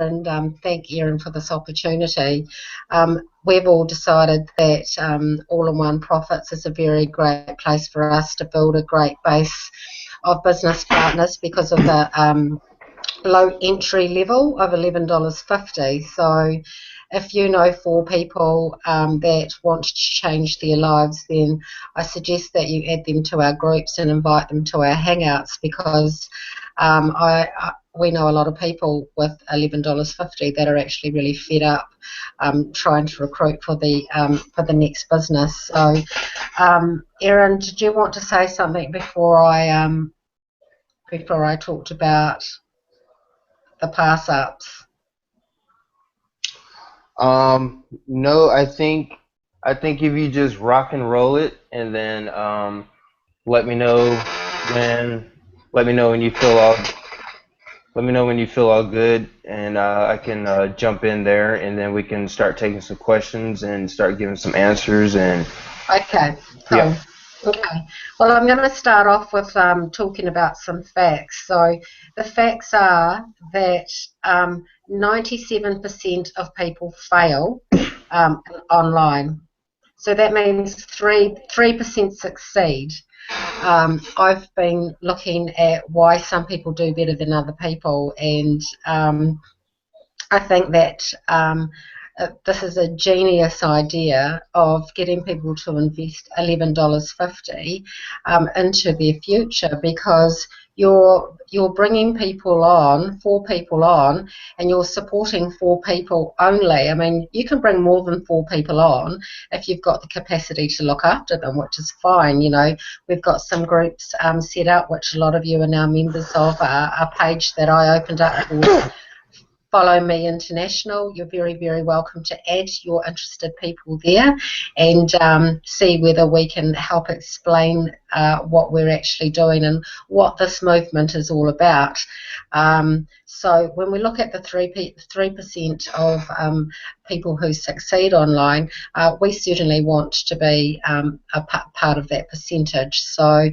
and thank Erin for this opportunity. We've all decided that All-in-One Profits is a very great place for us to build a great base of business partners because of the low entry level of $11.50. So if you know 4 people that want to change their lives, then I suggest that you add them to our groups and invite them to our hangouts, because we know a lot of people with $11.50 that are actually really fed up trying to recruit for the next business. So, Erin, did you want to say something before I talked about the pass ups? No, I think if you just rock and roll it, and then let me know when you feel all good, and I can jump in there, and then we can start taking some questions and start giving some answers. And okay, cool. Yeah. Okay, well, I'm going to start off with talking about some facts. So the facts are that 97% of people fail online. So that means 3% succeed. I've been looking at why some people do better than other people, and I think that this is a genius idea of getting people to invest $11.50 into their future, because you're bringing people on, 4 people on, and you're supporting 4 people only. I mean, you can bring more than 4 people on if you've got the capacity to look after them, which is fine. You know, we've got some groups set up, which a lot of you are now members of, a page that I opened up called Follow Me International. You're very, very welcome to add your interested people there and see whether we can help explain what we're actually doing and what this movement is all about. So when we look at the 3% of people who succeed online, we certainly want to be a part of that percentage. So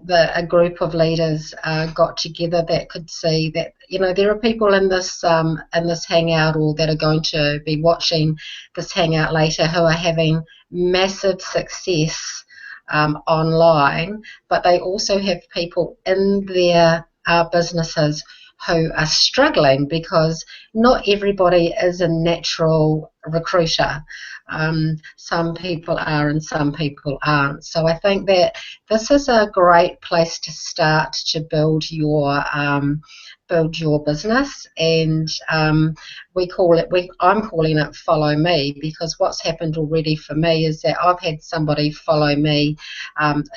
a group of leaders got together that could see that, you know, there are people in this hangout, or that are going to be watching this hangout later, who are having massive success online, but they also have people in their businesses who are struggling, because not everybody is a natural recruiter. Some people are and some people aren't. So I think that this is a great place to start to build your business, and I'm calling it Follow Me, because what's happened already for me is that I've had somebody follow me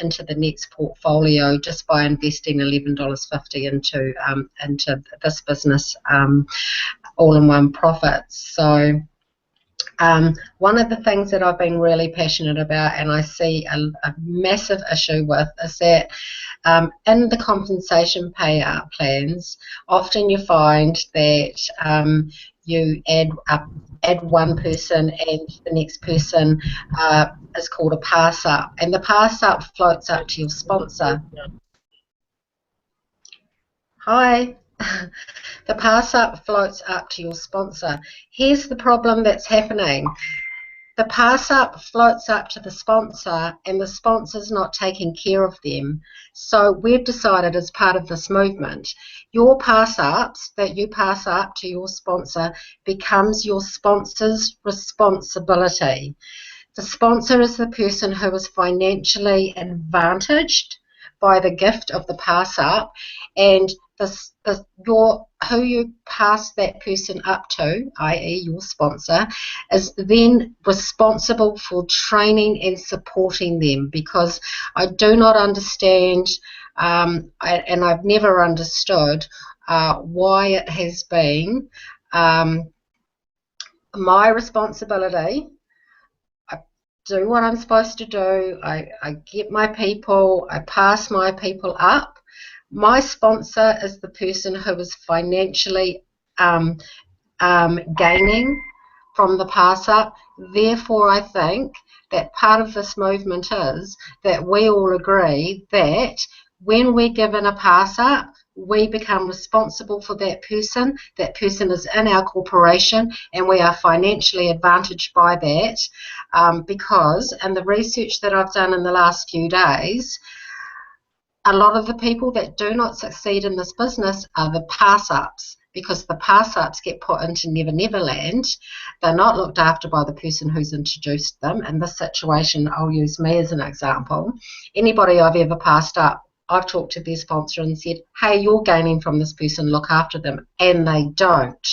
into the next portfolio just by investing $11.50 into this business, All-in-One Profits. So one of the things that I've been really passionate about, and I see a massive issue with, is that in the compensation payout plans, often you find that you add one person and the next person is called a pass up, and the pass up floats up to your sponsor. Hi. The pass up floats up to your sponsor. Here's the problem that's happening. The pass up floats up to the sponsor, and the sponsor's not taking care of them. So we've decided, as part of this movement, your pass ups that you pass up to your sponsor becomes your sponsor's responsibility. The sponsor is the person who is financially advantaged by the gift of the pass up, and who you pass that person up to, i.e. your sponsor, is then responsible for training and supporting them, because I do not understand, and I've never understood why it has been my responsibility. I do what I'm supposed to do, I get my people, I pass my people up. My sponsor is the person who is financially gaining from the pass up. Therefore, I think that part of this movement is that we all agree that when we're given a pass up, we become responsible for that person. That person is in our corporation, and we are financially advantaged by that, because, and the research that I've done in the last few days, a lot of the people that do not succeed in this business are the pass-ups, because the pass-ups get put into Never Never Land. They're not looked after by the person who's introduced them. In this situation, I'll use me as an example. Anybody I've ever passed up, I've talked to their sponsor and said, hey, you're gaining from this person, look after them, and they don't.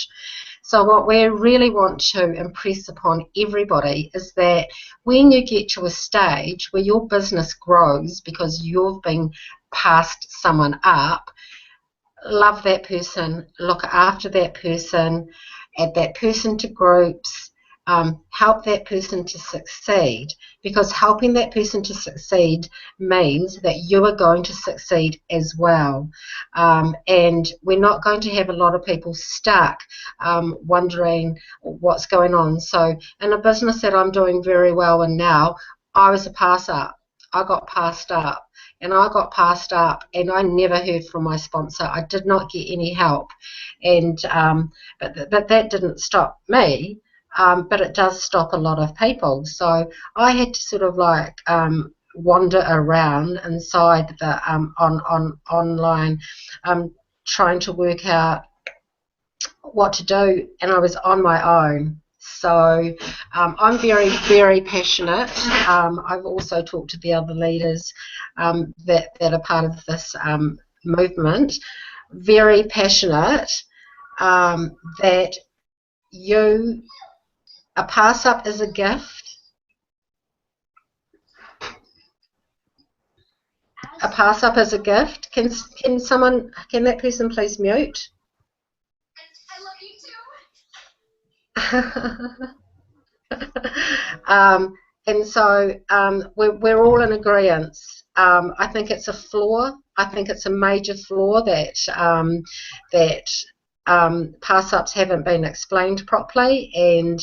So what we really want to impress upon everybody is that when you get to a stage where your business grows because you've been passed someone up, love that person, look after that person, add that person to groups, help that person to succeed, because helping that person to succeed means that you are going to succeed as well. And we're not going to have a lot of people stuck wondering what's going on. So in a business that I'm doing very well in now, I was a pass up. I got passed up. And I got passed up, and I never heard from my sponsor. I did not get any help, and but that didn't stop me. But it does stop a lot of people. So I had to sort of like wander around inside the online, trying to work out what to do, and I was on my own. So I'm very, very passionate. I've also talked to the other leaders that are part of this movement. Very passionate that a pass up is a gift. A pass up is a gift. Can that person please mute? And so we're all in agreement. I think it's a flaw. I think it's a major flaw that pass-ups haven't been explained properly, and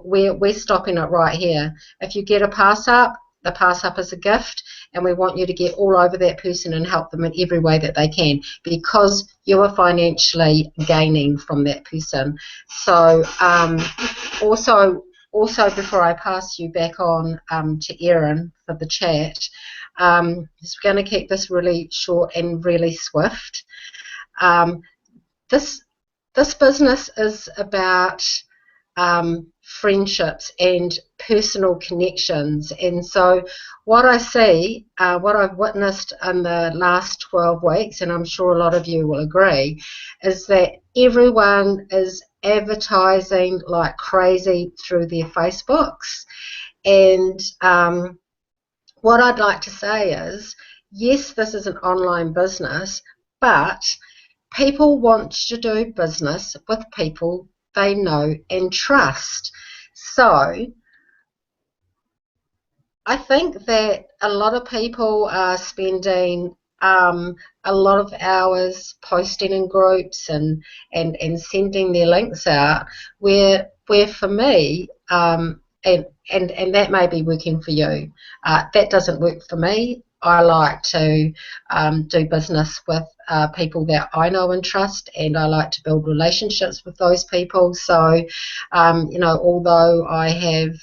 we're stopping it right here. If you get a pass-up, the pass-up is a gift, and we want you to get all over that person and help them in every way that they can, because you are financially gaining from that person. So also before I pass you back on to Erin for the chat, we're going to keep this really short and really swift. This business is about friendships and personal connections, and so what I see, what I've witnessed in the last 12 weeks, and I'm sure a lot of you will agree, is that everyone is advertising like crazy through their Facebooks. And what I'd like to say is, yes, this is an online business, but people want to do business with people they know and trust. So I think that a lot of people are spending a lot of hours posting in groups and sending their links out, where for me, and that may be working for you, that doesn't work for me. I like to do business with people that I know and trust, and I like to build relationships with those people. So, although I have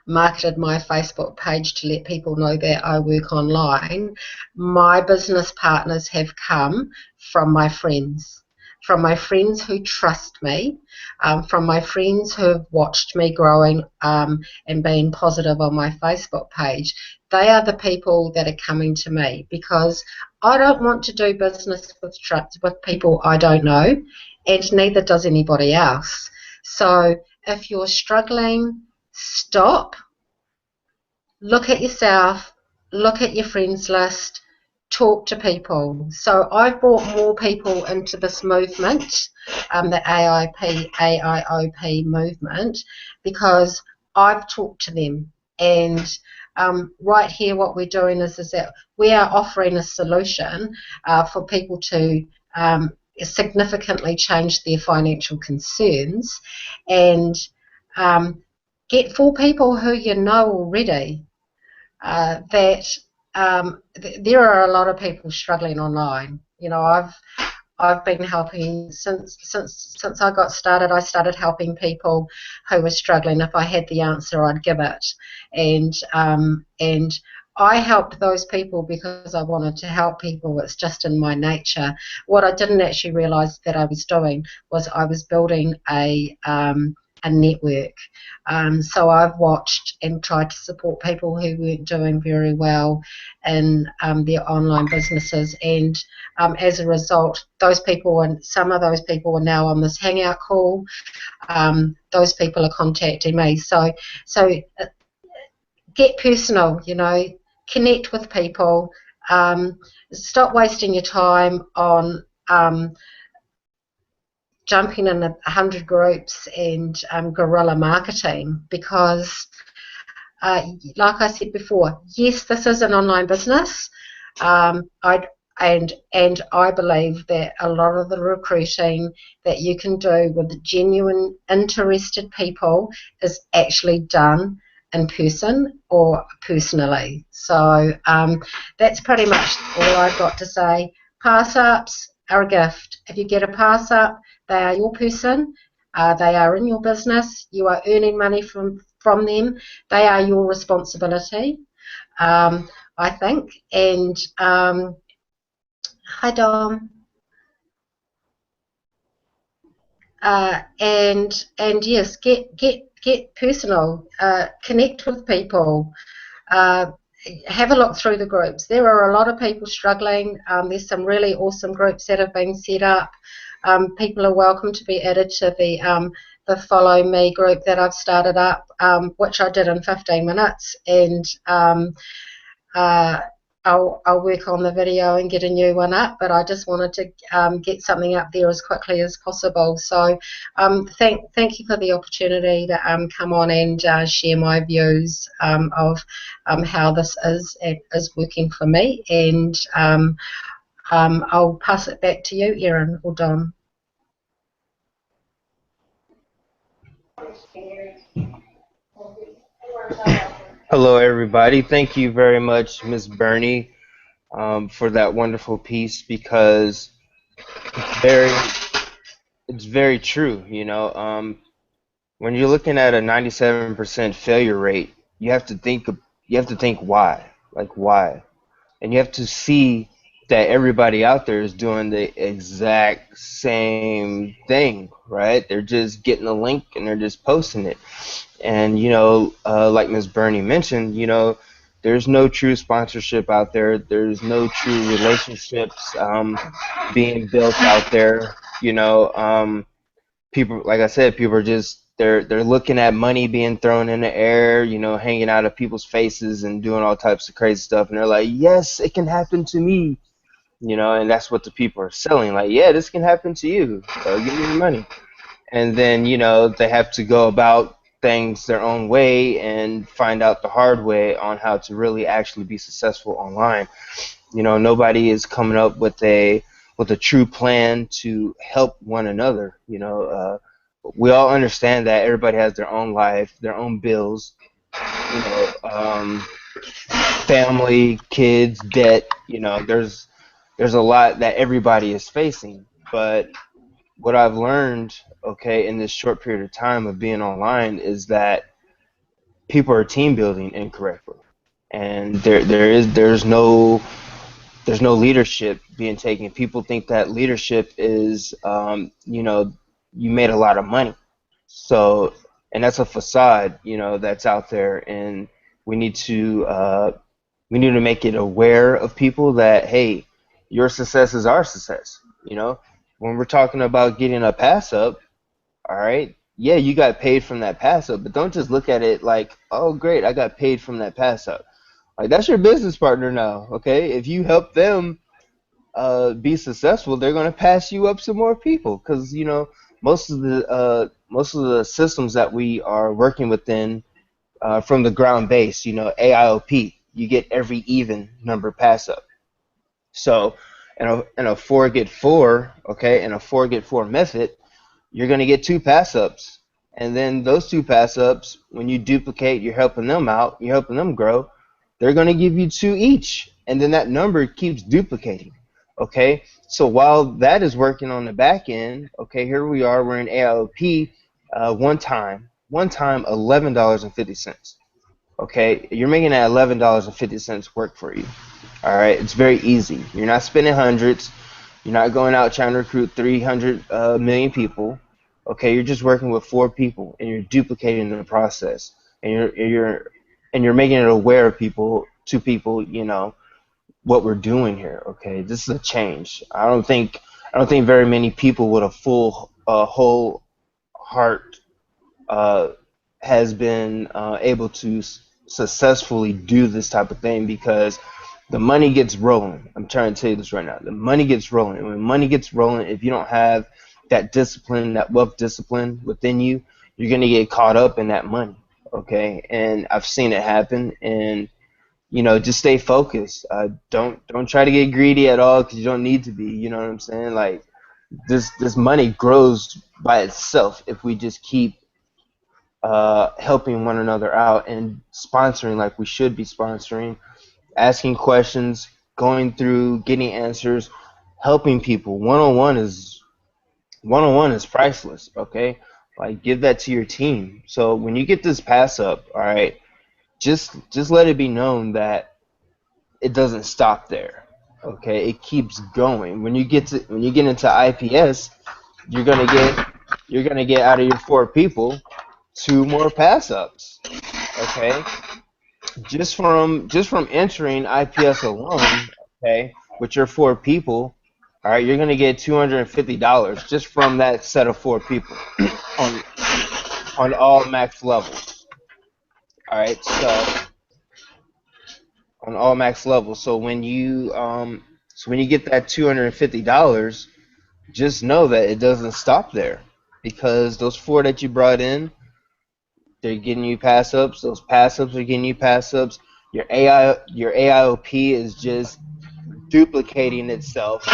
marketed my Facebook page to let people know that I work online, my business partners have come from my friends. From my friends who trust me, from my friends who have watched me growing and being positive on my Facebook page. They are the people that are coming to me, because I don't want to do business with people I don't know, and neither does anybody else. So if you're struggling, stop, look at yourself, look at your friends list, talk to people. So I've brought more people into this movement, the AIOP movement, because I've talked to them. And right here what we're doing is that we are offering a solution for people to significantly change their financial concerns, and get 4 people who you know already that there are a lot of people struggling online. I've been helping since I got started. I started helping people who were struggling. If I had the answer, I'd give it, and I helped those people because I wanted to help people. It's just in my nature. What I didn't actually realise that I was doing was I was building a network. So I've watched and tried to support people who weren't doing very well in their online businesses, and as a result, those people and some of those people are now on this hangout call. Those people are contacting me. So get personal. Connect with people. Um, Stop wasting your time on jumping in 100 groups and guerrilla marketing, because like I said before, yes, this is an online business. I I believe that a lot of the recruiting that you can do with genuine interested people is actually done in person or personally. So that's pretty much all I've got to say. Pass ups are a gift. If you get a pass up, they are your person. They are in your business. You are earning money from them. They are your responsibility, I think. And hi, Dom. And yes, get personal. Connect with people. Uh, have a look through the groups. There are a lot of people struggling. There's some really awesome groups that have been set up. People are welcome to be added to the Follow Me group that I've started up, which I did in 15 minutes, and uh, I'll work on the video and get a new one up, but I just wanted to get something up there as quickly as possible. So thank you for the opportunity to come on and share my views of how this is working for me, and I'll pass it back to you, Erin or Dom. Hello, everybody. Thank you very much, Miss Bernie, for that wonderful piece because it's very, it's very true. When you're looking at a 97% failure rate, you have to think why, like why, and you have to see that everybody out there is doing the exact same thing, right? They're just getting a link and they're just posting it. And like Ms. Bernie mentioned, there's no true sponsorship out there. There's no true relationships being built out there. People, like I said, people are just they're looking at money being thrown in the air, hanging out of people's faces and doing all types of crazy stuff. And they're like, yes, it can happen to me. And that's what the people are selling. Like, yeah, this can happen to you. Give me your money. And then they have to go about things their own way and find out the hard way on how to really actually be successful online. Nobody is coming up with a true plan to help one another. We all understand that everybody has their own life, their own bills, you know family, kids, debt. There's a lot that everybody is facing. But what I've learned, okay, in this short period of time of being online is that people are team building incorrectly, and there's no leadership being taken. People think that leadership is, you made a lot of money, so and that's a facade, that's out there, and we need to make it aware of people that hey, your success is our success. When we're talking about getting a pass up, all right, yeah, you got paid from that pass up, but don't just look at it like, oh, great, I got paid from that pass up. Like that's your business partner now, okay? If you help them be successful, they're going to pass you up some more people because most of the systems that we are working within from the ground base, AIOP, you get every even number pass up. So in a four get four, okay, in a four get four method, you're going to get two pass ups. And then those two pass ups, when you duplicate, you're helping them out, you're helping them grow. they're going to give you two each, and then that number keeps duplicating. Okay, so while that is working on the back end, okay, here we are, we're in AIOP. One time, $11.50. Okay, you're making that $11.50 work for you. All right, it's very easy. You're not spending hundreds. You're not going out trying to recruit 300 million people. Okay, you're just working with four people, and you're duplicating the process, and you're making it aware of people to people. What we're doing here. Okay, this is a change. I don't think very many people with a full whole heart uh, has been able to successfully do this type of thing because the money gets rolling. I'm trying to tell you this right now. The money gets rolling. And when money gets rolling, if you don't have that discipline, that wealth discipline within you, you're going to get caught up in that money. Okay, and I've seen it happen. And just stay focused. Don't try to get greedy at all because you don't need to be. You know what I'm saying? Like this money grows by itself if we just keep helping one another out and sponsoring like we should be sponsoring, asking questions, going through, getting answers, helping people. One on one is priceless. Okay, like give that to your team. So when you get this pass up, all right, just let it be known that it doesn't stop there. Okay, it keeps going. When you get into IPS, you're gonna get you're gonna get out of your four people two more pass ups. Okay, just from entering IPS alone, okay, with your four people, all right, you're gonna get $250 just from that set of four people on on all max levels. All right, so on all max levels. So when you get that $250, just know that it doesn't stop there because those four that you brought in, they're getting you pass ups. Those pass ups are getting you pass ups. Your AIOP is just duplicating itself.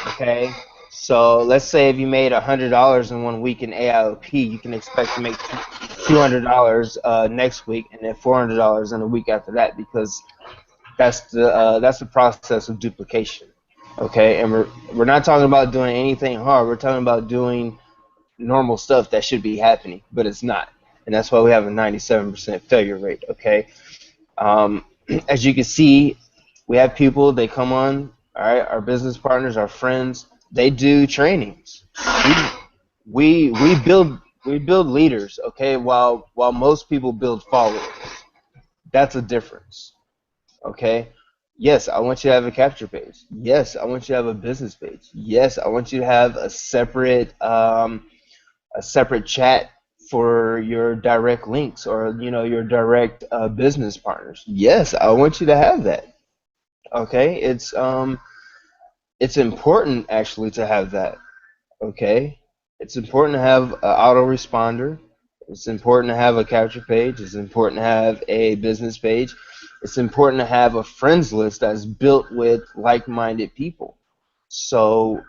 Okay, so let's say if you made $100 in one week in AIOP, you can expect to make $200 next week, and then $400 in a week after that because that's the process of duplication. Okay, and we're not talking about doing anything hard. We're talking about doing normal stuff that should be happening, but it's not, and that's why we have a 97% failure rate. Okay, um, as you can see, we have people. They come on. All right, our business partners, our friends. They do trainings. We we build leaders. Okay, while most people build followers. That's a difference. Okay. Yes, I want you to have a capture page. Yes, I want you to have a business page. Yes, I want you to have a separate chat for your direct links or your direct business partners. Yes, I want you to have that. Okay, it's important actually to have that. Okay, it's important to have an autoresponder. It's important to have a capture page. It's important to have a business page. It's important to have a friends list that's built with like-minded people. So,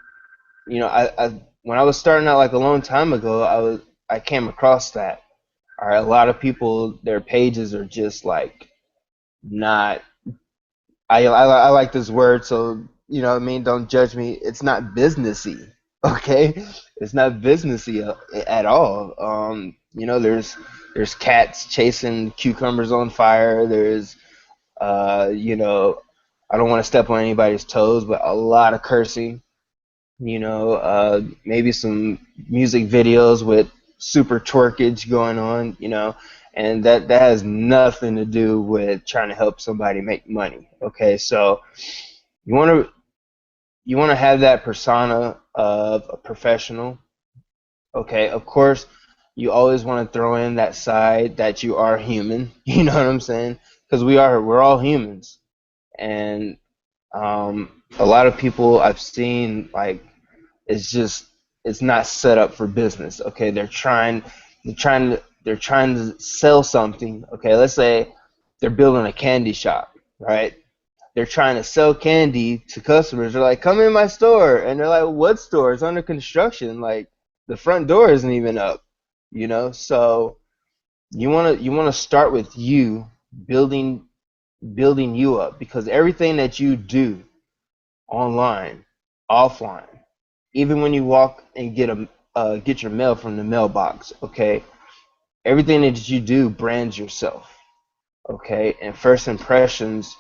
I when I was starting out like a long time ago, I came across that. All right, a lot of people, their pages are just like not. I like this word, so what I mean. Don't judge me. It's not businessy, okay? It's not businessy at all. There's cats chasing cucumbers on fire. I don't want to step on anybody's toes, but a lot of cursing. Maybe some music videos with super twerkage going on. And that has nothing to do with trying to help somebody make money. Okay, so you want to you want to have that persona of a professional. Okay, of course, you always want to throw in that side that you are human. You know what I'm saying? Because we're all humans, and a lot of people I've seen like it's just it's not set up for business. Okay, they're trying to sell something. Okay, let's say they're building a candy shop, right? They're trying to sell candy to customers. They're like, "Come in my store," and they're like, "What store? It's under construction. Like the front door isn't even up." So you wanna start with you building. building you up, because everything that you do online, offline, even when you walk and get your mail from the mailbox, okay, everything that you do brands yourself, okay, and first impressions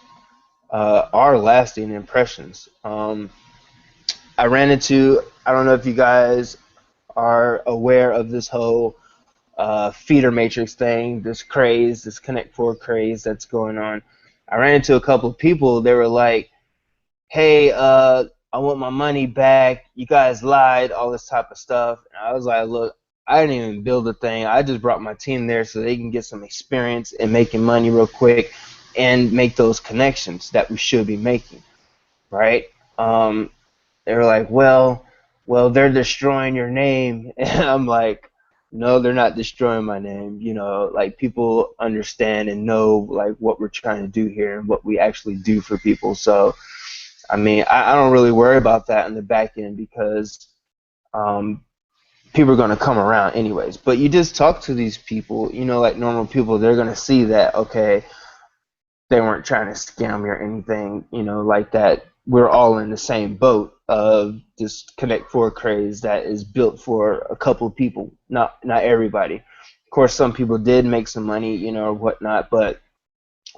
are lasting impressions. I ran into, I don't know if you guys are aware of this whole feeder matrix thing, this craze, this Connect Four craze that's going on. I ran into a couple of people. They were like, "Hey, I want my money back. You guys lied, all this type of stuff." And I was like, "Look, I didn't even build a thing. I just brought my team there so they can get some experience in making money real quick and make those connections that we should be making, right?" Um, they were like, well, they're destroying your name. And I'm like, no, they're not destroying my name. You know, like people understand and know like what we're trying to do here and what we actually do for people. So, I mean, I don't really worry about that in the back end because um, people are going to come around anyways. But you just talk to these people, you know, like normal people, they're going to see that, okay, they weren't trying to scam me or anything, you know, like that. We're all in the same boat of this Connect Four craze that is built for a couple of people, not everybody. Of course, some people did make some money, you know, or whatnot, but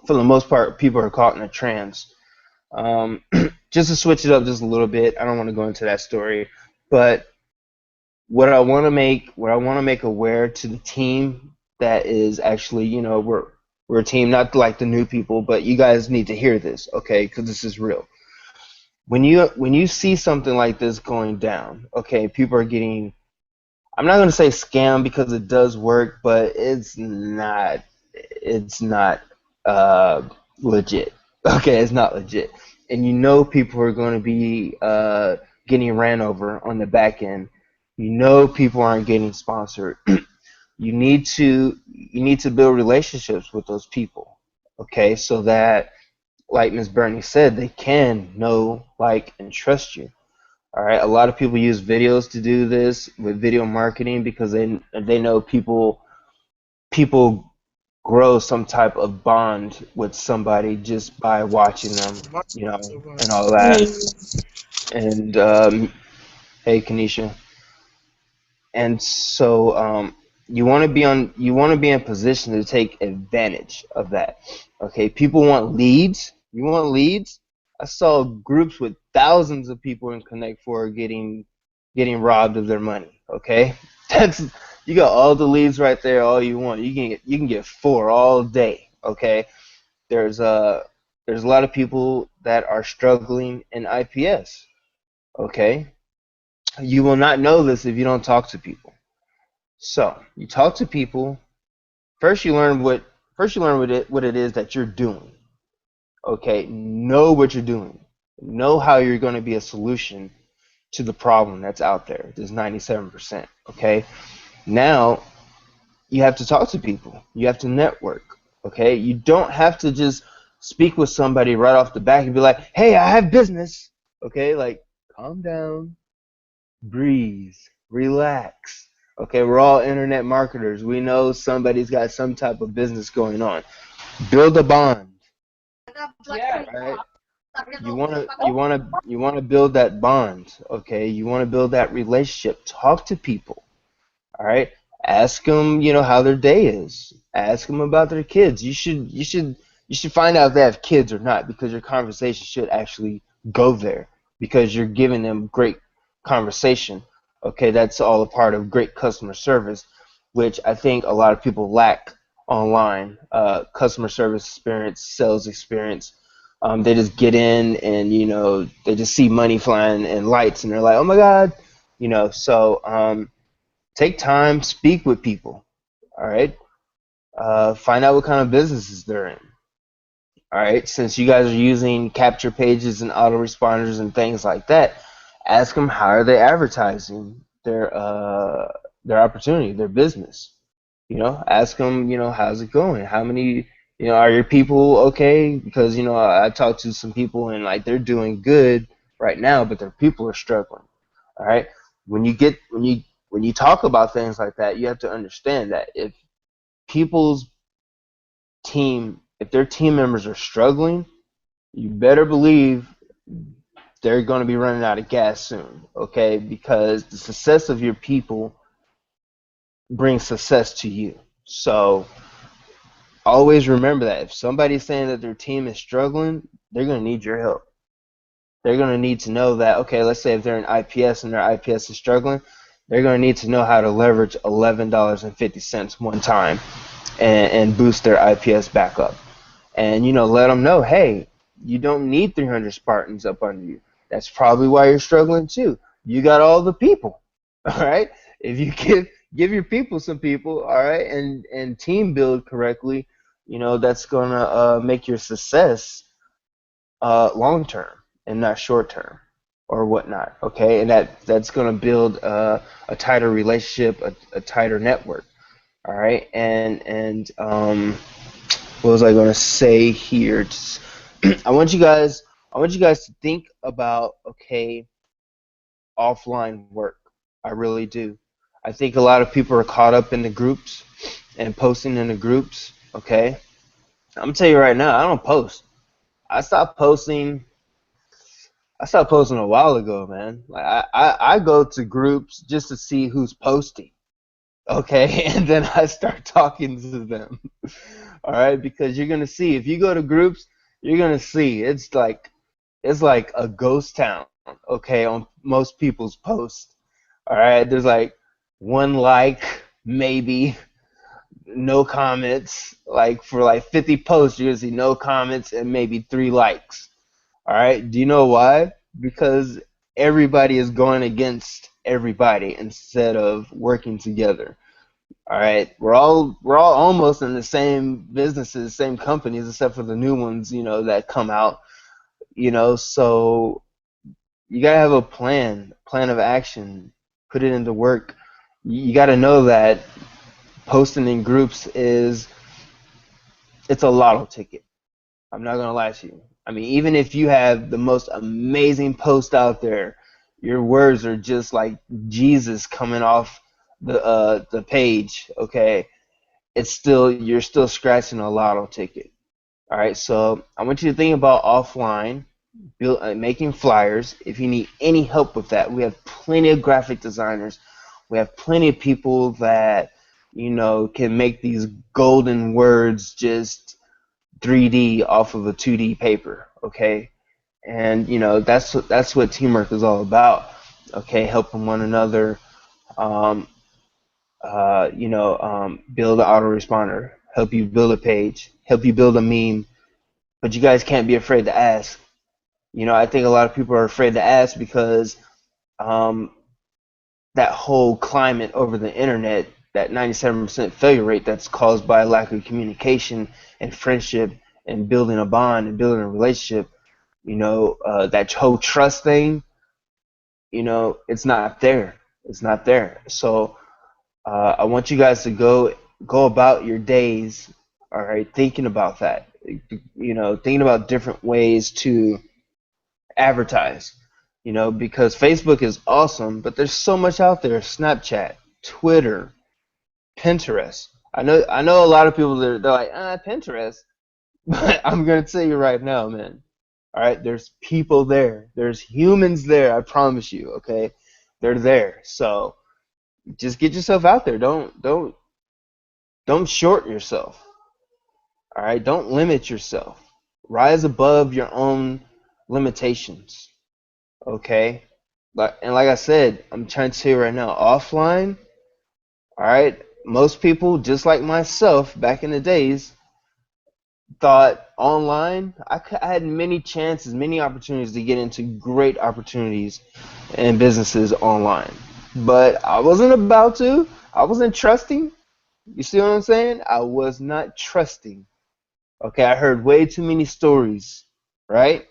for the most part, people are caught in a trance. Um, just to switch it up just a little bit, I don't want to go into that story, but what I want to make aware to the team that is actually, you know, we're a team, not like the new people, but you guys need to hear this, okay? Because this is real. When you see something like this going down, okay, people are getting. I'm not going to say scam because it does work, but it's not uh, legit. Okay, it's not legit, and you know people are going to be getting ran over on the back end. You know people aren't getting sponsored. You need to build relationships with those people, okay, so that, like Miss Bernie said, they can know, like, and trust you. All right, a lot of people use videos to do this with video marketing because they know people grow some type of bond with somebody just by watching them, you know, and all that. And hey, Kanisha. And so you want to be in position to take advantage of that. Okay, people want leads. You want leads? I saw groups with thousands of people in Connect Four getting robbed of their money. Okay, that's you got all the leads right there. All you want, you can get four all day. Okay, there's a there's a lot of people that are struggling in IPS. Okay, you will not know this if you don't talk to people. So you talk to people. First, you learn what it is that you're doing. Okay, know what you're doing. Know how you're going to be a solution to the problem that's out there. There's 97%. Okay, now you have to talk to people. You have to network. Okay, you don't have to just speak with somebody right off the back and be like, "Hey, I have business." Okay, like calm down, breathe, relax. Okay, we're all internet marketers. We know somebody's got some type of business going on. Build a bond, right? You want to build that bond, okay? You want to build that relationship. Talk to people, all right? Ask them, how their day is. Ask them about their kids. You should find out if they have kids or not, because your conversation should actually go there, because you're giving them great conversation. Okay, that's all a part of great customer service, which I think a lot of people lack online. Customer service experience, sales experience. They just get in and they just see money flying and lights, and they're like, oh my god, So take time, speak with people. All right. Find out what kind of businesses they're in. All right. Since you guys are using capture pages and autoresponders and things like that, ask them how are they advertising their opportunity, their business. Ask them, how's it going? How many, are your people okay? Because I talked to some people and like they're doing good right now, but their people are struggling. All right. When you talk about things like that, you have to understand that if people's team if their team members are struggling, you better believe they're going to be running out of gas soon, okay? Because the success of your people brings success to you. So always remember that if somebody's saying that their team is struggling, they're going to need your help. They're going to need to know that, okay, let's say if they're in IPS and their IPS is struggling, they're going to need to know how to leverage $11.50 one time and boost their IPS back up. And, let them know, hey, you don't need 300 Spartans up under you. That's probably why you're struggling too. You got all the people, all right? If you give your people some people, all right, and team build correctly, that's going to make your success long term and not short term or whatnot, okay? And that's going to build a tighter relationship, a tighter network, all right? And what was I going to say here? Just, I want you guys to think about, okay, offline work. I really do. I think a lot of people are caught up in the groups and posting in the groups, okay? I'm going to tell you right now, I don't post. I stopped posting a while ago, man. Like I go to groups just to see who's posting. Okay, and then I start talking to them. All right, because you're gonna see if you go to groups, you're gonna see it's like a ghost town. Okay, on most people's posts. All right, there's like one like, maybe no comments. Like for like 50 posts, you're gonna see no comments and maybe 3 likes. All right, do you know why? Because everybody is going against everybody instead of working together. All right, we're all almost in the same businesses, same companies, except for the new ones, that come out. So you gotta have a plan of action, put it into work. You gotta know that posting in groups it's a lotto ticket. I'm not gonna lie to you. I mean, even if you have the most amazing post out there, your words are just like Jesus coming off the page. Okay, you're still scratching a lotto ticket. All right, so I want you to think about offline, making flyers. If you need any help with that, we have plenty of graphic designers. We have plenty of people that can make these golden words just 3D off of a 2D paper. Okay, and that's what teamwork is all about. Okay, helping one another. Um, build an autoresponder, help you build a page, help you build a meme, but you guys can't be afraid to ask. I think a lot of people are afraid to ask because um, that whole climate over the internet, that 97% failure rate that's caused by a lack of communication and friendship and building a bond and building a relationship, that whole trust thing, it's not there. It's not there. So I want you guys to go about your days, all right, thinking about that. Thinking about different ways to advertise. Because Facebook is awesome, but there's so much out there. Snapchat, Twitter, Pinterest. I know a lot of people they're like, Pinterest, but I'm gonna tell you right now, man. All right, there's people there. There's humans there. I promise you. Okay, they're there. So just get yourself out there. Don't short yourself. All right, don't limit yourself. Rise above your own limitations. Okay, like I said, I'm trying to tell you right now, offline. All right, most people, just like myself, back in the days, thought online. I had many chances, many opportunities to get into great opportunities and businesses online, but I wasn't about to. I wasn't trusting. You see what I'm saying? I was not trusting. Okay, I heard way too many stories, right?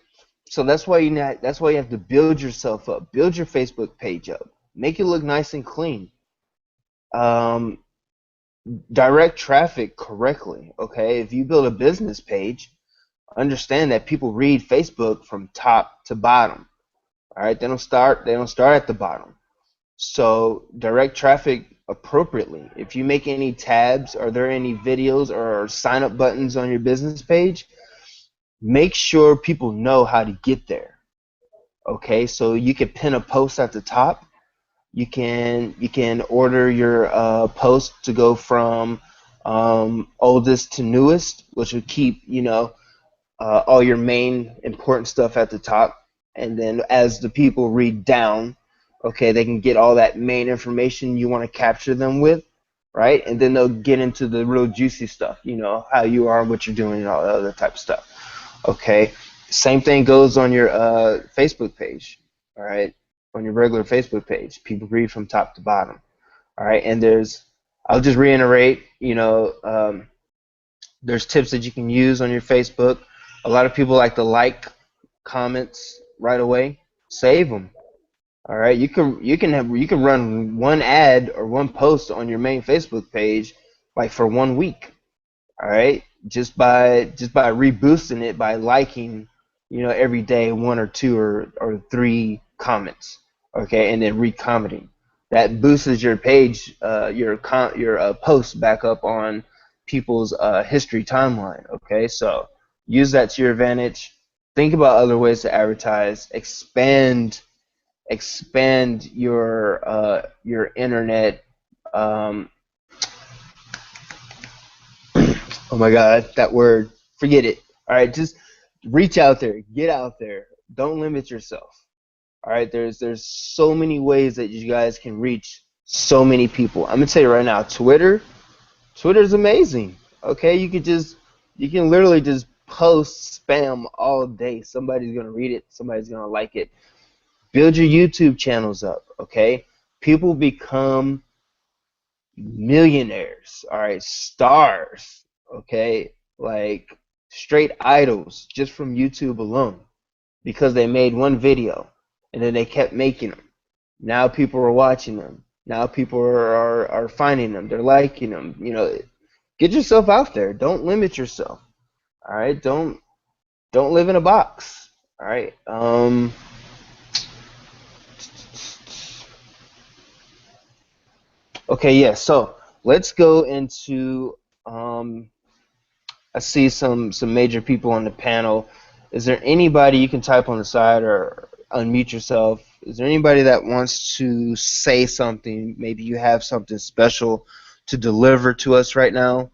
So that's why you have to build yourself up, build your Facebook page up, make it look nice and clean. Um, direct traffic correctly. Okay, if you build a business page, understand that people read Facebook from top to bottom. All right, they don't start at the bottom. So direct traffic appropriately. If you make any tabs, are there any videos or sign up buttons on your business page? Make sure people know how to get there. Okay, so you can pin a post at the top. You can order your post to go from oldest to newest, which will keep all your main important stuff at the top, and then as the people read down, okay, they can get all that main information you want to capture them with, right? And then they'll get into the real juicy stuff, how you are, what you're doing, and all that other type of stuff. Okay, same thing goes on your Facebook page, all right? On your regular Facebook page, people read from top to bottom, all right? And I'll just reiterate, there's tips that you can use on your Facebook. A lot of people like to like comments right away. Save them. All right. You can run one ad or one post on your main Facebook page like for 1 week. All right, just by reboosting it by liking, every day one or two or three comments, okay, and then recommenting. That boosts your page, your post back up on people's history timeline. Okay, so use that to your advantage. Think about other ways to advertise. Expand your internet. Um, Oh my God, that word. Forget it. All right, just reach out there, get out there. Don't limit yourself. All right, there's so many ways that you guys can reach so many people. I'm gonna tell you right now, Twitter's amazing. Okay, you can literally just post spam all day. Somebody's gonna read it. Somebody's gonna like it. Build your YouTube channels up. Okay, people become millionaires, all right, stars, okay, like straight idols just from YouTube alone because they made one video and then they kept making them. Now people are watching them. Now people are finding them. They're liking them. Get yourself out there. Don't limit yourself. All right. Don't live in a box. All right. Okay. Yeah. So let's go into I see some major people on the panel. Is there anybody you can type on the side or unmute yourself? Is there anybody that wants to say something? Maybe you have something special to deliver to us right now.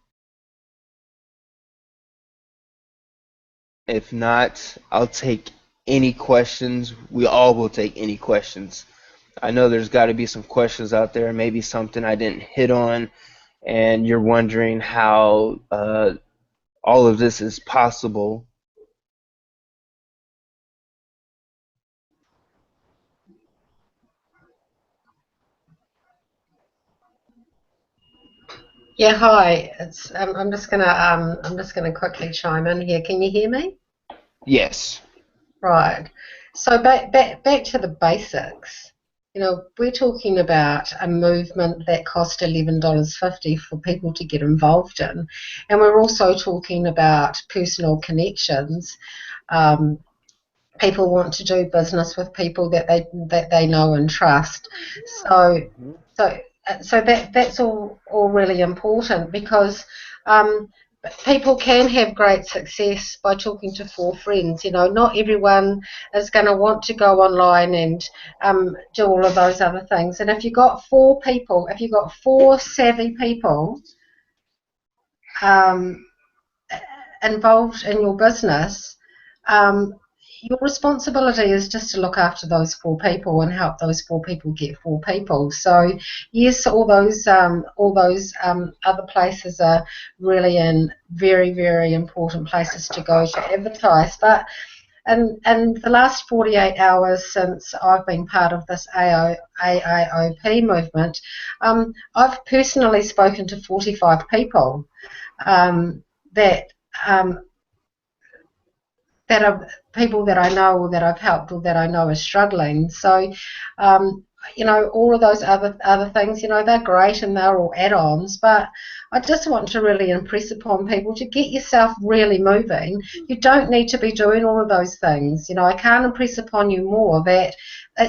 If not, I'll take any questions. We all will take any questions. I know there's got to be some questions out there, maybe something I didn't hit on, and you're wondering how all of this is possible. Yeah, hi. I'm just gonna quickly chime in here. Can you hear me? Yes. Right. So back to the basics. We're talking about a movement that cost $11.50 for people to get involved in, and we're also talking about personal connections. Um, People want to do business with people that they know and trust. So so that's all really important because um, people can have great success by talking to four friends. Not everyone is going to want to go online and do all of those other things. And if you've got four savvy people um, involved in your business, um, your responsibility is just to look after those four people and help those four people get four people. So yes, all those other places are really in very, very important places to go to advertise. But in the last 48 hours since I've been part of this AIOP movement, I've personally spoken to 45 people that um, that are people that I know or that I've helped or that I know are struggling. So all of those other things, they're great and they're all add-ons, but I just want to really impress upon people to get yourself really moving. You don't need to be doing all of those things. I can't impress upon you more that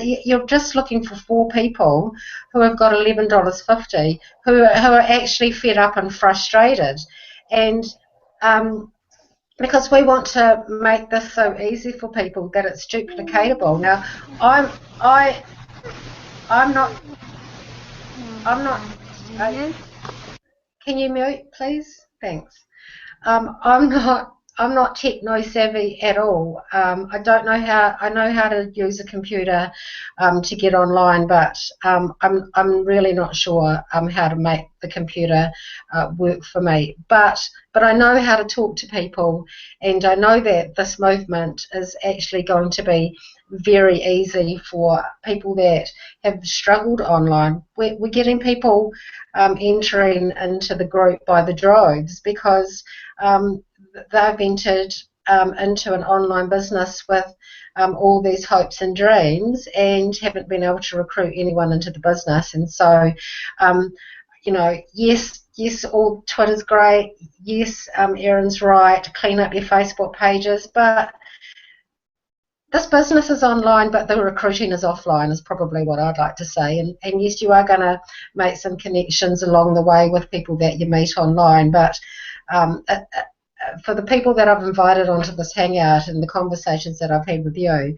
you're just looking for four people who have got $11.50 who are actually fed up and frustrated, and because we want to make this so easy for people that it's duplicatable. Now, I'm I I'm not I'm not. Can you mute, please? Thanks. I'm not. I'm not techno savvy at all. I don't know how. I know how to use a computer to get online, but I'm really not sure how to make the computer work for me. But I know how to talk to people, and I know that this movement is actually going to be very easy for people that have struggled online. We're getting people entering into the group by the droves because um, they've entered into an online business with all these hopes and dreams and haven't been able to recruit anyone into the business. And so, um, yes, all Twitter's great. Yes, Erin's right. Clean up your Facebook pages, but this business is online, but the recruiting is offline, is probably what I'd like to say. And yes, you are going to make some connections along the way with people that you meet online, but um, for the people that I've invited onto this hangout and the conversations that I've had with you,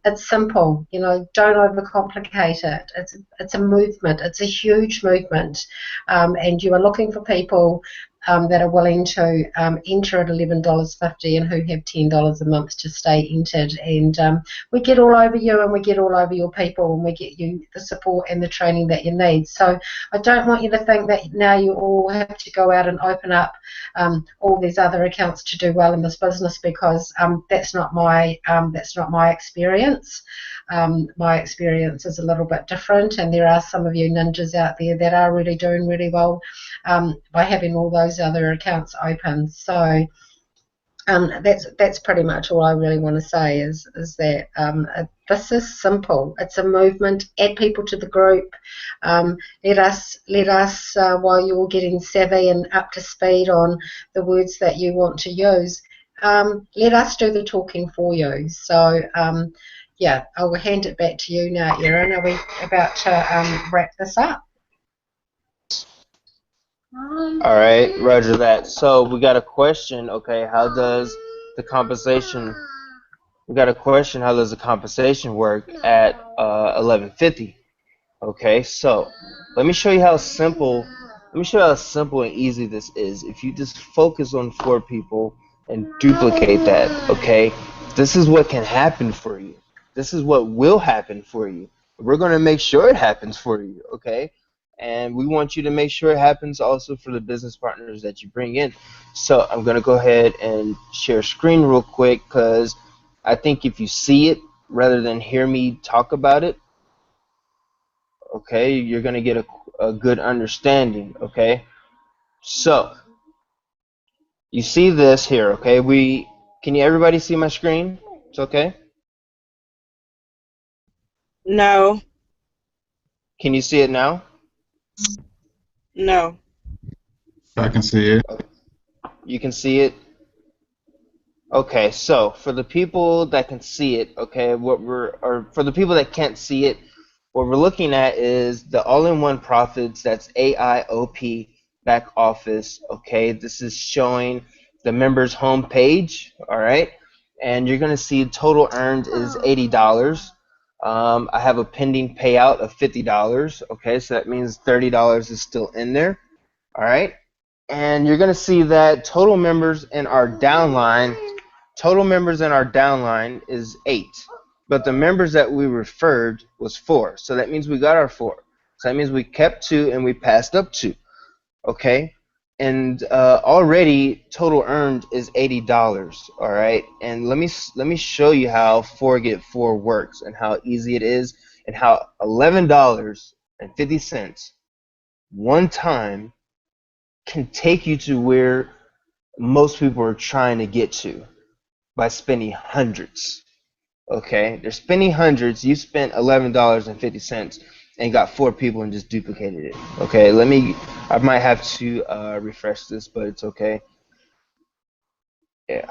it's simple. Don't overcomplicate it. It's a movement. It's a huge movement, and you are looking for people that are willing to enter at $11.50 and who have $10 a month to stay entered. And we get all over you and we get all over your people and we get you the support and the training that you need. So I don't want you to think that now you all have to go out and open up all these other accounts to do well in this business, because that's not my experience. My experience is a little bit different, and there are some of you ninjas out there that are really doing really well by having all those other accounts open. So that's pretty much all I really want to say is that this is simple. It's a movement. Add people to the group. Let us while you're getting savvy and up to speed on the words that you want to use, let us do the talking for you. So yeah, I will hand it back to you now, Erin. Are we about to wrap this up? All right, Roger that. So we got a question. Okay, how does the compensation? We got a question. How does the compensation work at 11:50? Okay, so let me show you how simple. Let me show you how simple and easy this is. If you just focus on four people and duplicate that, okay, this is what can happen for you. This is what will happen for you. We're gonna make sure it happens for you, okay? And we want you to make sure it happens also for the business partners that you bring in. So I'm gonna go ahead and share screen real quick because I think if you see it rather than hear me talk about it, okay, you're going to get a good understanding, okay? So, you see this here, okay? Can you everybody see my screen? It's okay? No, Can you see it now? no. I can see it. You can see it? Okay, so for the people that can see it, okay, or for the people that can't see it, what we're looking at is the all-in-one profits. That's AIOP back office. Okay, this is showing the members' home page. All right, and you're gonna see total earned is $80. I have a pending payout of $50. Okay, so that means $30 is still in there. All right, and you're gonna see that total members in our downline. Total members in our downline is 8, but the members that we referred was 4. So that means we got our 4. So that means we kept 2 and we passed up 2. Okay, and already total earned is $80. All right, and let me show you how 4 get 4 works and how easy it is and how $11.50 one time can take you to where most people are trying to get to by spending hundreds. Okay, they're spending hundreds. You spent $11.50 and got 4 people and just duplicated it. Okay, I might have to refresh this, but it's okay. Yeah,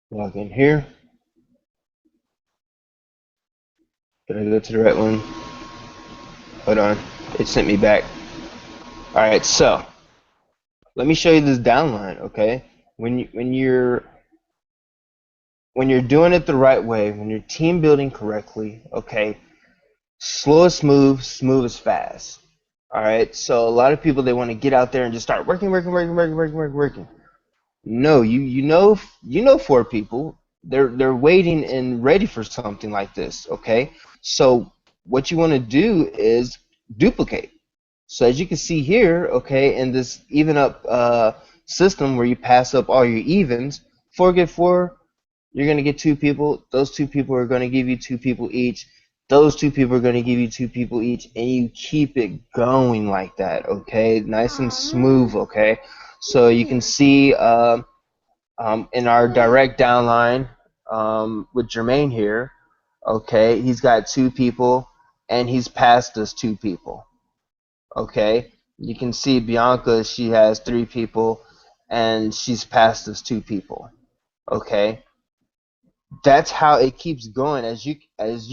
log in here. Did I go to the right one? Hold on, it sent me back. All right, so let me show you this downline. Okay, when you're doing it the right way, when you're team building correctly, okay, slow is smooth, smooth is fast. All right, so a lot of people, they want to get out there and just start working. No, you know 4 people. They're waiting and ready for something like this. Okay, so what you want to do is duplicate. So as you can see here, okay, in this even up system where you pass up all your evens, 4 get 4, you're going to get 2 people. Those 2 people are going to give you 2 people each. Those 2 people are going to give you 2 people each, and you keep it going like that, okay? Nice and smooth, okay? So you can see in our direct downline with Jermaine here, okay, he's got 2 people, and he's passed us 2 people, okay? You can see Bianca, she has 3 people, and she's passed us 2 people, okay? That's how it keeps going. As you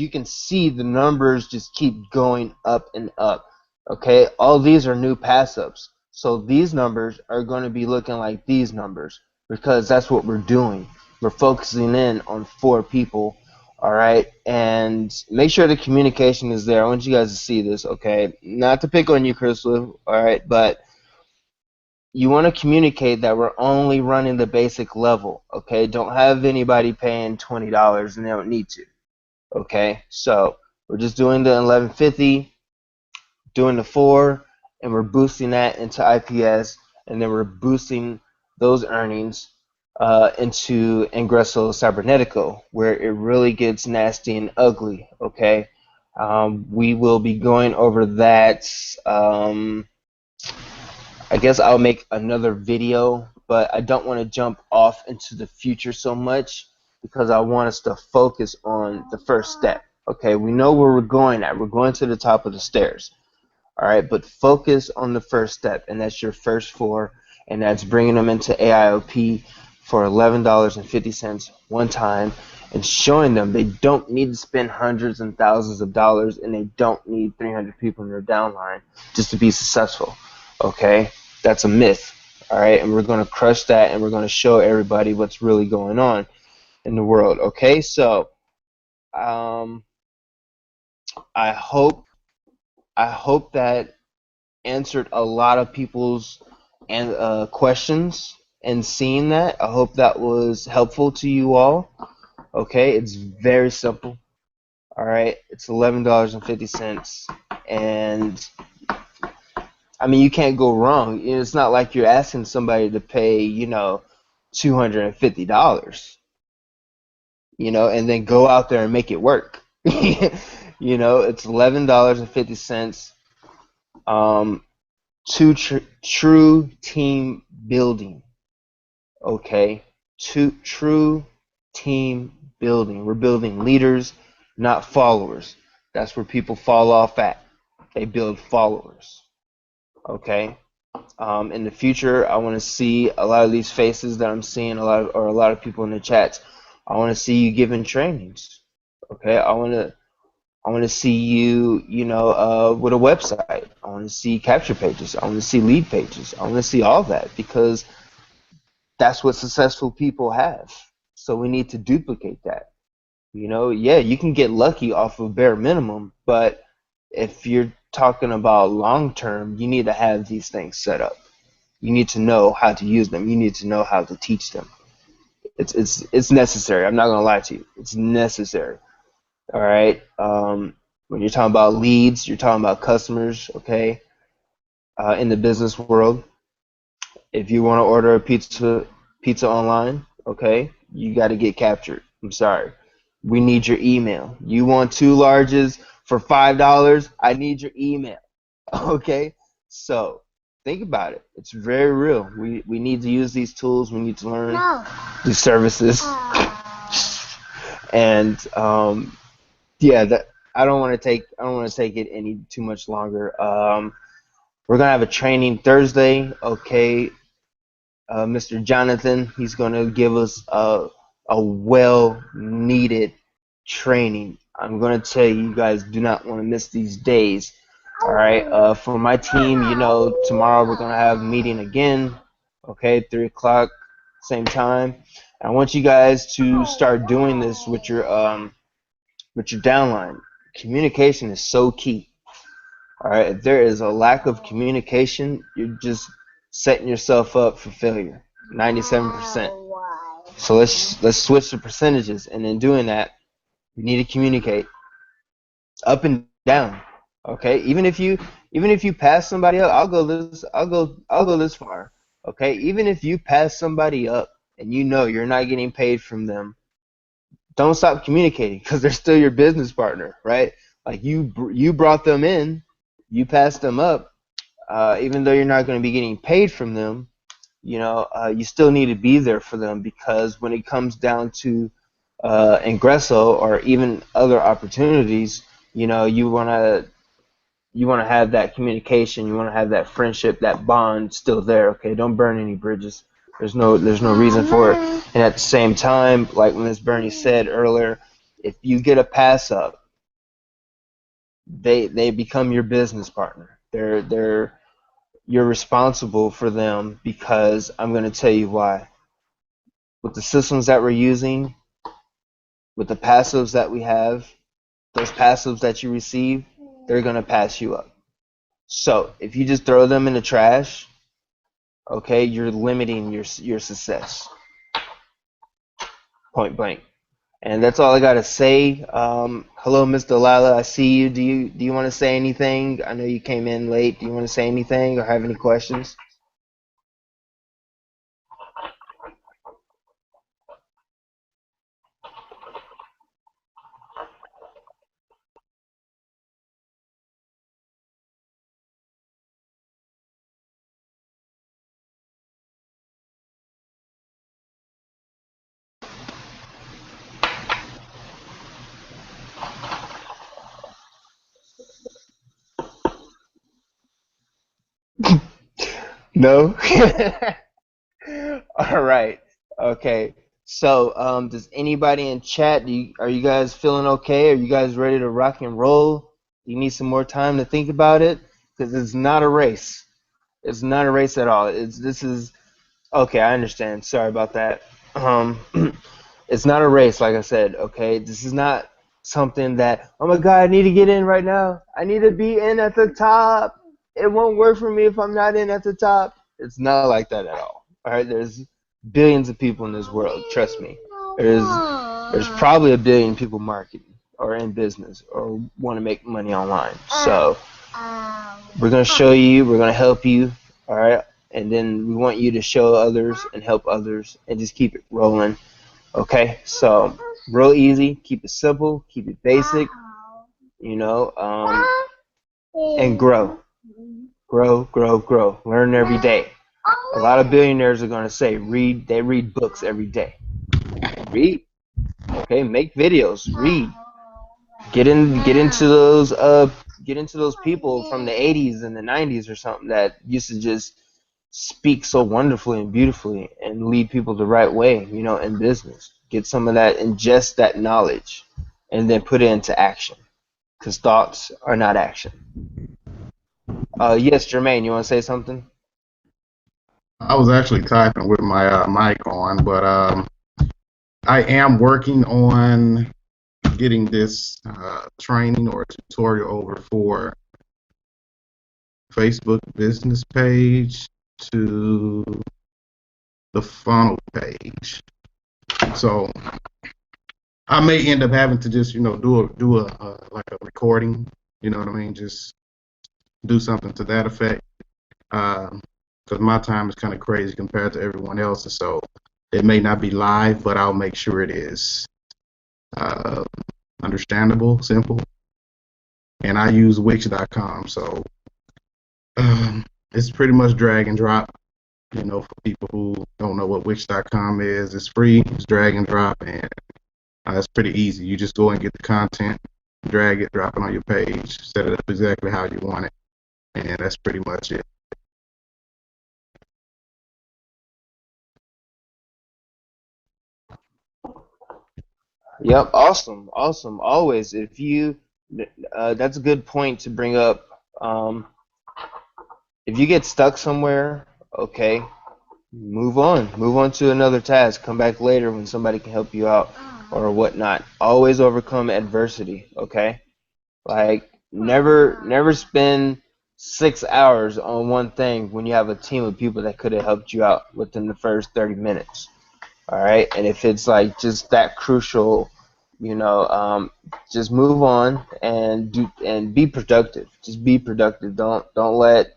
can see, the numbers just keep going up and up. Okay, all these are new pass ups, so these numbers are going to be looking like these numbers because that's what we're doing. We're focusing in on 4 people. All right, and make sure the communication is there. I want you guys to see this. Okay, not to pick on you, Crystal. All right, but you want to communicate that we're only running the basic level. Okay, don't have anybody paying $20 and they don't need to. Okay, so we're just doing the 1150, doing the 4, and we're boosting that into IPS, and then we're boosting those earnings into Ingresso Cybernetico, where it really gets nasty and ugly. Okay, we will be going over that. I guess I'll make another video, but I don't want to jump off into the future so much because I want us to focus on the first step. Okay, we know where we're going at. We're going to the top of the stairs. All right, but focus on the first step, and that's your first 4, and that's bringing them into AIOP for $11.50 one time and showing them they don't need to spend hundreds and thousands of dollars, and they don't need 300 people in their downline just to be successful. Okay, that's a myth. All right, and we're going to crush that, and we're going to show everybody what's really going on in the world. Okay, so I hope that answered a lot of people's questions, and seeing that, I hope that was helpful to you all. Okay, it's very simple. All right, it's $11.50, and I mean, you can't go wrong. It's not like you're asking somebody to pay, $250, and then go out there and make it work. It's $11.50. True team building. Okay, true team building. We're building leaders, not followers. That's where people fall off at. They build followers. Okay. In the future, I want to see a lot of these faces that I'm seeing, a lot of people in the chats. I want to see you giving trainings. Okay. I want to see you, with a website. I want to see capture pages. I want to see lead pages. I want to see all that because that's what successful people have. So we need to duplicate that. Yeah, you can get lucky off of bare minimum, but if you're talking about long term, you need to have these things set up. You need to know how to use them. You need to know how to teach them. It's necessary. I'm not gonna lie to you. It's necessary. All right. When you're talking about leads, you're talking about customers. Okay. In the business world, if you want to order a pizza online, okay, you got to get captured. I'm sorry. We need your email. You want 2 larges for $5? I need your email. Okay? So, think about it. It's very real. We need to use these tools. We need to learn these services. And yeah, that I don't want to take it any too much longer. We're gonna have a training Thursday. Okay, Mr. Jonathan, he's gonna give us a well needed training. I'm gonna tell you, you guys do not want to miss these days. All right. For my team, tomorrow we're gonna have a meeting again. Okay, 3 o'clock, same time. I want you guys to start doing this with your downline. Communication is so key. All right, if there is a lack of communication, you're just setting yourself up for failure. 97%. So let's switch the percentages, and in doing that, you need to communicate up and down. Okay, even if you pass somebody up, I'll go this far. Okay, even if you pass somebody up and you know you're not getting paid from them, don't stop communicating because they're still your business partner, right? Like you brought them in, you passed them up, even though you're not going to be getting paid from them. You still need to be there for them because when it comes down to ingresso or even other opportunities, you want to have that communication, you want to have that friendship, that bond still there. Okay, don't burn any bridges. There's no reason for it. And at the same time, like Ms. Bernie said earlier, if you get a pass up, they become your business partner. You're responsible for them because I'm going to tell you why. With the systems that we're using, with the passives that we have, those passives that you receive, they're going to pass you up. So if you just throw them in the trash, okay, you're limiting your success. Point blank. And that's all I gotta say. Hello, Miss Delilah. I see you. Do you want to say anything? I know you came in late. Do you want to say anything or have any questions? No. All right. Okay. So, does anybody in chat? Are you guys feeling okay? Are you guys ready to rock and roll? You need some more time to think about it because it's not a race. It's not a race at all. This is okay. I understand. Sorry about that. Um, it's not a race, like I said. Okay, this is not something that. Oh my God, I need to get in right now. I need to be in at the top. It won't work for me if I'm not in at the top. It's not like that at all. All right, there's billions of people in this world. Trust me. There's probably a billion people marketing or in business or want to make money online. So we're gonna show you. We're gonna help you. All right, and then we want you to show others and help others and just keep it rolling. Okay, so real easy. Keep it simple. Keep it basic. You know, and grow, grow, grow, grow. Learn every day. A lot of billionaires are gonna say read. They read books every day. Read. Okay, make videos. Read. Get into those people from the 80s and the 90s or something that used to just speak so wonderfully and beautifully and lead people the right way, in business. Get some of that, ingest that knowledge, and then put it into action. Because thoughts are not action. Yes, Jermaine, you want to say something? I was actually typing with my mic on, but I am working on getting this training or tutorial over for Facebook business page to the funnel page. So I may end up having to just do a like a recording. You know what I mean? Just do something to that effect. Because my time is kind of crazy compared to everyone else's, so it may not be live, but I'll make sure it is uh, understandable, simple. And I use Wix.com, so it's pretty much drag and drop. For people who don't know what Wix.com is, it's free. It's drag and drop, and It's pretty easy. You just go and get the content, drag it, drop it on your page, set it up exactly how you want it, and that's pretty much it. Yep, awesome, awesome. Always, if you, that's a good point to bring up. If you get stuck somewhere, okay, move on to another task. Come back later when somebody can help you out or whatnot. Always overcome adversity, okay? Like never spend 6 hours on one thing when you have a team of people that could have helped you out within the first 30 minutes. All right, and if it's like just that crucial, just move on and be productive. Just be productive. Don't let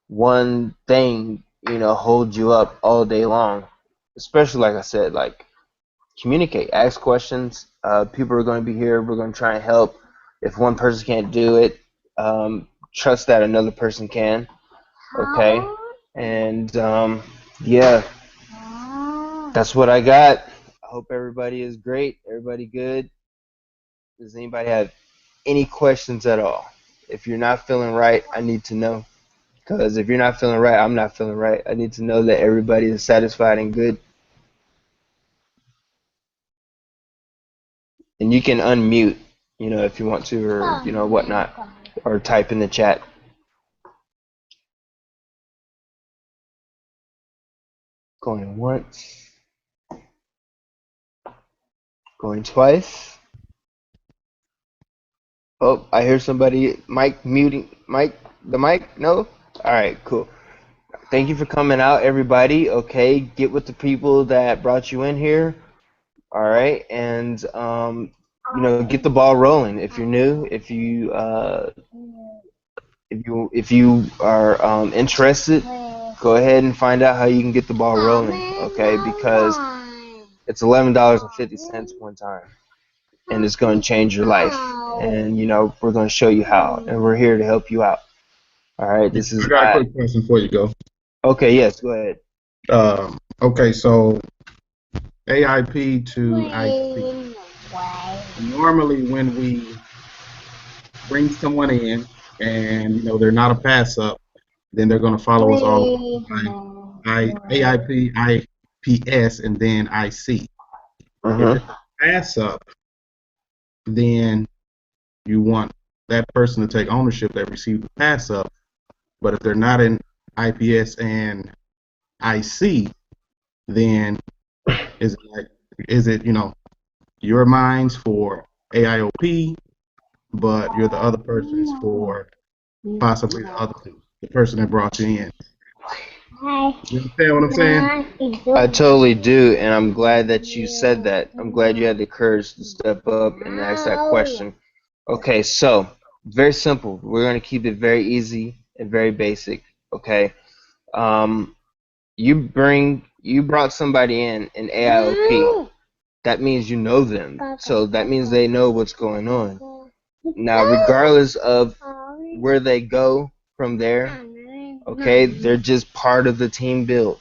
one thing hold you up all day long. Especially like I said, like communicate, ask questions. People are going to be here. We're going to try and help. If one person can't do it, trust that another person can. Okay, and yeah, that's what I got. I hope everybody is great. Everybody good. Does anybody have any questions at all? If you're not feeling right, I need to know. Because if you're not feeling right, I'm not feeling right. I need to know that everybody is satisfied and good. And you can unmute, if you want to, or whatnot, or type in the chat. Going once, going twice. Oh, I hear somebody. Mike muting. Mike, the mic? No. All right, cool. Thank you for coming out, everybody. Okay, get with the people that brought you in here. All right, and get the ball rolling. If you're new, if you are interested, go ahead and find out how you can get the ball rolling. Okay, because it's $11.50 one time, and it's going to change your life. And we're going to show you how, and we're here to help you out. All right, this is I got a not. quick question before you go. Okay, yes, go ahead. Okay, so AIP to IP. Normally, when we bring someone in and they're not a pass up, then they're going to follow us all AIP, IPS, and then IC. If it's a pass up, then you want that person to take ownership that received the pass up. But if they're not in IPS and IC, then is it your minds for AIOP, but you're the other person's for possibly the person that brought you in. You understand what I'm saying? I totally do, and I'm glad that you said that. I'm glad you had the courage to step up and ask that question. Okay, so very simple. We're going to keep it very easy and very basic. Okay, um, you brought somebody in AIOP. That means you know them, so that means they know what's going on. Now, regardless of where they go from there, okay, they're just part of the team build.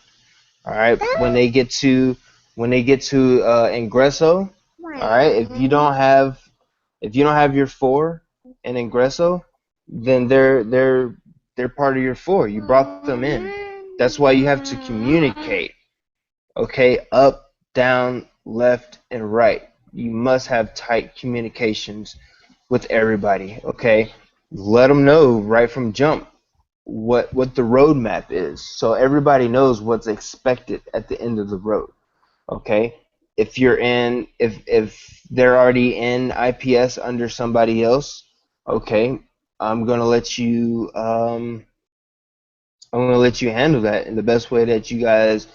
All right, when they get to Ingresso, all right, if you don't have your four in Ingresso, then they're part of your four. You brought them in. That's why you have to communicate. Okay, up, down, left, and right. You must have tight communications with everybody. Okay, let them know right from jump what the roadmap is, so everybody knows what's expected at the end of the road. Okay, if they're already in IPS under somebody else, okay, I'm gonna let you handle that in the best way that you guys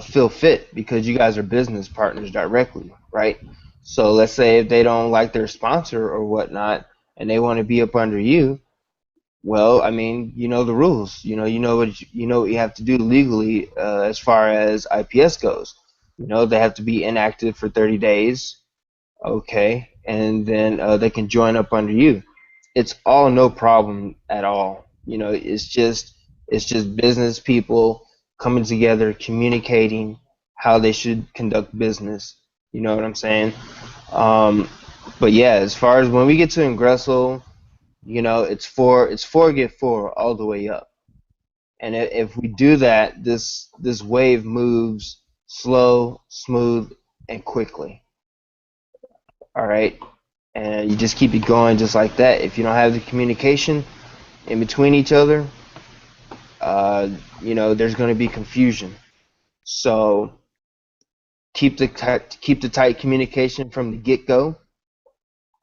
feel fit, because you guys are business partners directly, right? So let's say if they don't like their sponsor or whatnot and they want to be up under you, well, I mean, you know the rules. You know what you have to do legally as far as IPS goes. They have to be inactive for 30 days, okay, and then they can join up under you. It's all no problem at all. It's just business people coming together, communicating how they should conduct business. You know what I'm saying? Um, but yeah, as far as when we get to Ingresso, it's four get four all the way up. And if we do that, this wave moves slow, smooth, and quickly. All right, and you just keep it going just like that. If you don't have the communication in between each other, there's going to be confusion. So keep the tight communication from the get go.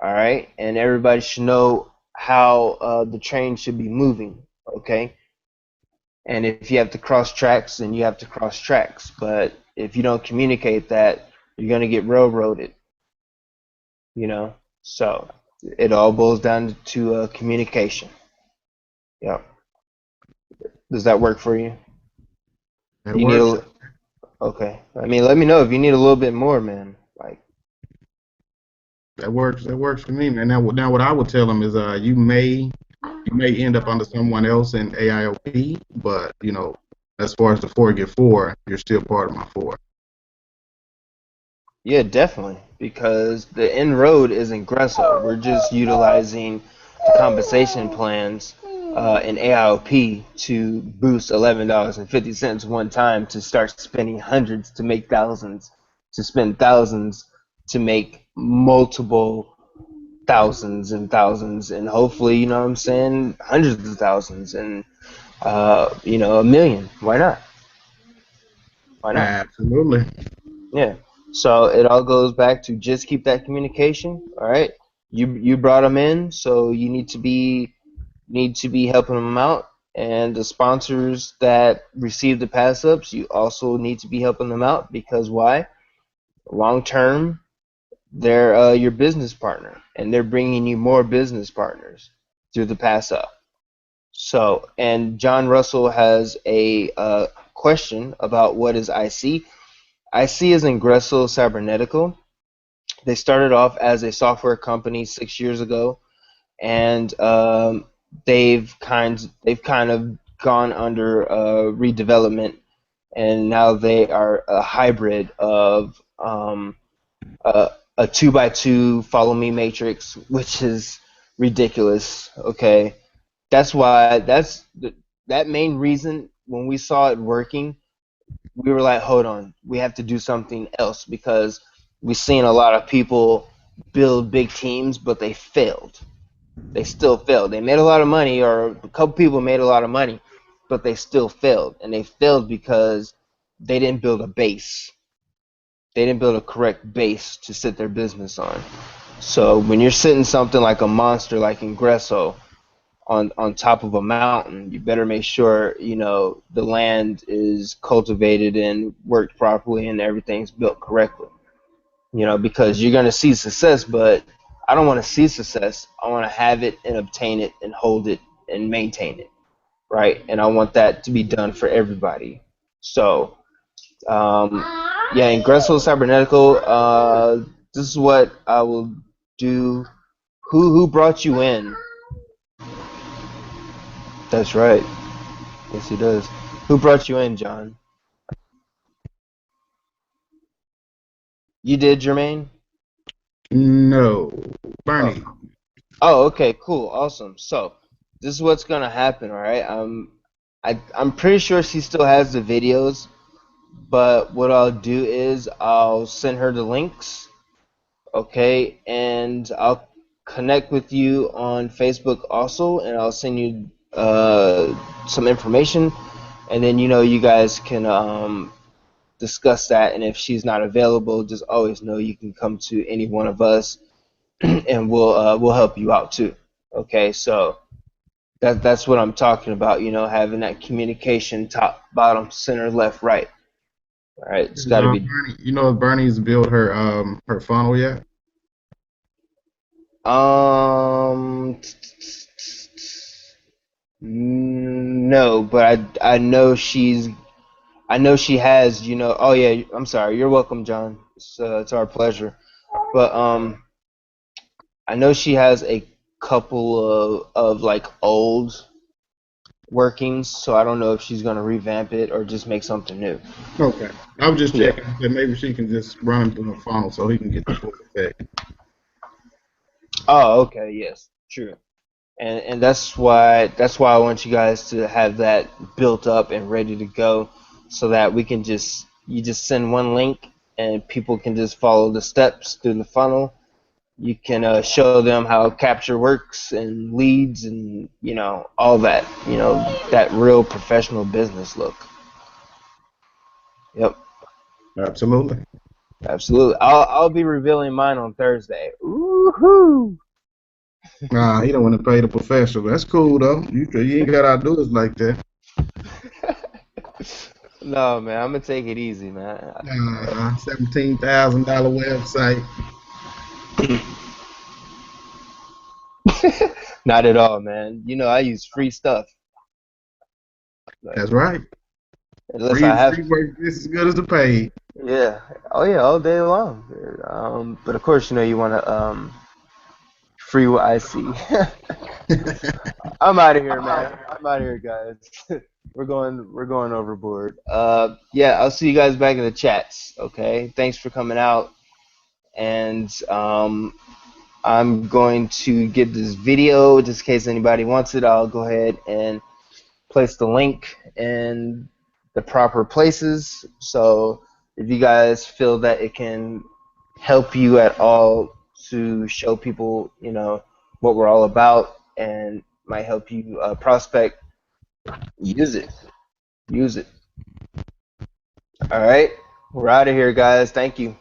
All right, and everybody should know how the train should be moving. Okay, and if you have to cross tracks, then you have to cross tracks. But if you don't communicate that, you're going to get railroaded. You know, so it all boils down to communication. Yeah. Does that work for you? That Do you need works. a okay? I mean, let me know if you need a little bit more, man. Like, That works. That works for me, man. Now, what I would tell them is, you may end up under someone else in AIOP, but as far as the four get four, you're still part of my four. yeah, definitely, because the end road is aggressive. We're just utilizing the compensation plans in AIOP to boost $11.50 one time to start spending hundreds to make thousands, to spend thousands to make multiple thousands and thousands, and hopefully, you know what I'm saying, hundreds of thousands, and a million. Why not? Why not? Absolutely. Yeah. So it all goes back to just keep that communication. All right. You brought them in, so you need to be helping them out. And the sponsors that receive the pass ups, you also need to be helping them out because why? Long term, they're your business partner, and they're bringing you more business partners through the pass up. So, and John Russell has a question about what is IC. IC is Ingresso Cybernetical. They started off as a software company 6 years ago, and they've kind of gone under redevelopment, and now they are a hybrid of a two by two follow me matrix, which is ridiculous. Okay, that main reason when we saw it working, we were like, hold on, we have to do something else because we've seen a lot of people build big teams, but they failed. They still failed. They made a lot of money, or a couple people made a lot of money, but they still failed. And they failed because they didn't build a base. They didn't build a correct base to sit their business on. So when you're sitting something like a monster like Ingresso on top of a mountain, you better make sure the land is cultivated and worked properly and everything's built correctly. Because you're gonna see success, but I don't want to see success. I want to have it and obtain it and hold it and maintain it, right? And I want that to be done for everybody. So, um, yeah, Ingresso Cybernetical. This is what I will do. Who brought you in? That's right. Yes, he does. Who brought you in, John? You did, Jermaine? No, Oh. Bernie. Oh, okay, cool, awesome. So, this is what's gonna happen, all right? I'm pretty sure she still has the videos, but what I'll do is I'll send her the links, okay, and I'll connect with you on Facebook also, and I'll send you some information, and then you guys can discuss that. And if she's not available, just always know you can come to any one of us, and we'll help you out too. Okay, so that's what I'm talking about. Having that communication, top, bottom, center, left, right. All right, it's got to be. Bernie, if Bernie's built her funnel yet? Um, no, but I know she has. Oh yeah, I'm sorry. You're welcome, John. It's our pleasure. But I know she has a couple of like old workings, so I don't know if she's gonna revamp it or just make something new. Okay. I was just Yeah. checking that maybe she can just run him through the funnel so he can get the full effect. Oh, okay. Yes. True. And that's why I want you guys to have that built up and ready to go, so that we can just send one link and people can just follow the steps through the funnel. You can show them how capture works and leads and all that, that real professional business look. Yep, Absolutely. absolutely. I'll be revealing mine on Thursday. Woohoo! Nah, he don't want to pay the professional. That's cool though. You ain't got to do it like that. No, man, I'm gonna take it easy, man. $17,000 website. Not at all, man. I use free stuff. Like, That's right. unless I have Free work just as good as the paid. Yeah. Oh yeah, all day long. But of course, you want to free what I see. I'm out of here, man. I'm out of here, guys. We're going overboard. Yeah, I'll see you guys back in the chats. Okay. Thanks for coming out, and I'm going to get this video just in case anybody wants it. I'll go ahead and place the link in the proper places. So if you guys feel that it can help you at all to show people, what we're all about and might help you prospect, use it. Use it. All right. We're out of here, guys. Thank you.